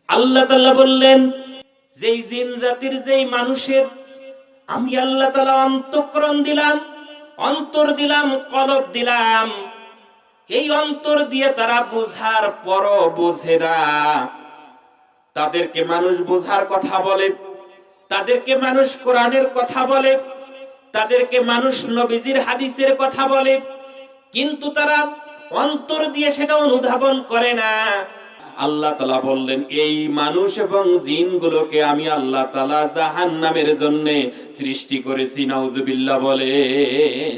আল্লাহ তাআলা বললেন, যেই জিন জাতির যেই মানুষের আমি আল্লাহ তাআলা অন্তঃকরণ দিলাম, অন্তর দিলাম, কলব দিলাম, এই অন্তর দিয়ে তারা বুঝার পরও বোঝে না। তাদেরকে মানুষ বোঝার কথা বলে, তাদেরকে মানুষ কোরআনের কথা বলে, তাদেরকে মানুষ নবীজির হাদিসের কথা বলে, কিন্তু তারা অন্তর দিয়ে সেটা অনুধাবন করে না। আল্লাহ তাআলা বললেন, এই মানুষ এবং জিনগুলোকে আমি আল্লাহ তাআলা জাহান্নামের জন্য সৃষ্টি করেছি। নাউজুবিল্লাহ বলেন।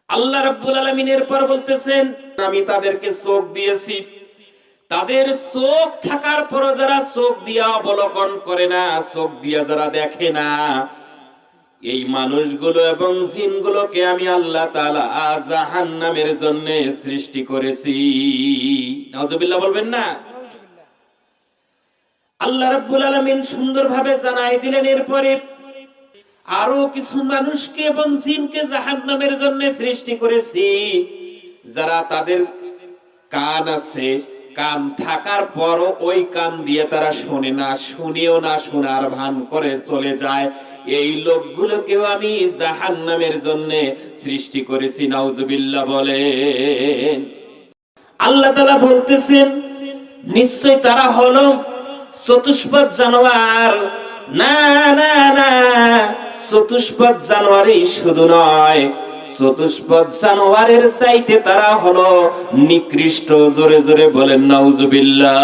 আল্লাহ রাব্বুল আলামিন এরপর বলতেছেন, আমি তাদেরকে চোখ দিয়েছি, তাদের চোখ থাকার পরও যারা চোখ দিয়ে অবলোকন করে না, চোখ দিয়ে যারা দেখে না, এই মানুষগুলো এবং জিনগুলোকে আমি আল্লাহ তাআলা জাহান্নামের জন্য সৃষ্টি করেছি। নাউজুবিল্লাহ বলবেন না? আল্লাহ রাব্বুল আলামিন সুন্দরভাবে জানাই দিলেন, এরপরে আরো কিছু মানুষকে এবং জিনকে জাহান্নামের জন্য সৃষ্টি করেছি, যারা তাদের কান আছে, কান থাকার পরও ওই কান দিয়ে তারা শোনে না, শুনেও না, শোনার ভান করে চলে যায়। এই লোকগুলোকেও আমি জাহান্নামের জন্য সৃষ্টি করেছি। নাউজুবিল্লাহ বলেন। আল্লাহ তাআলা বলতেছেন, নিশ্চয় তারা হলো চতুষ্পদ জানোয়ার। না না না, চতুষ্পদ জানোয়ারই শুধু নয়, চতুষ্পদ জানোয়ারের চাইতে তারা হলো নিকৃষ্ট। জোরে জোরে বলেন নাউজুবিল্লাহ।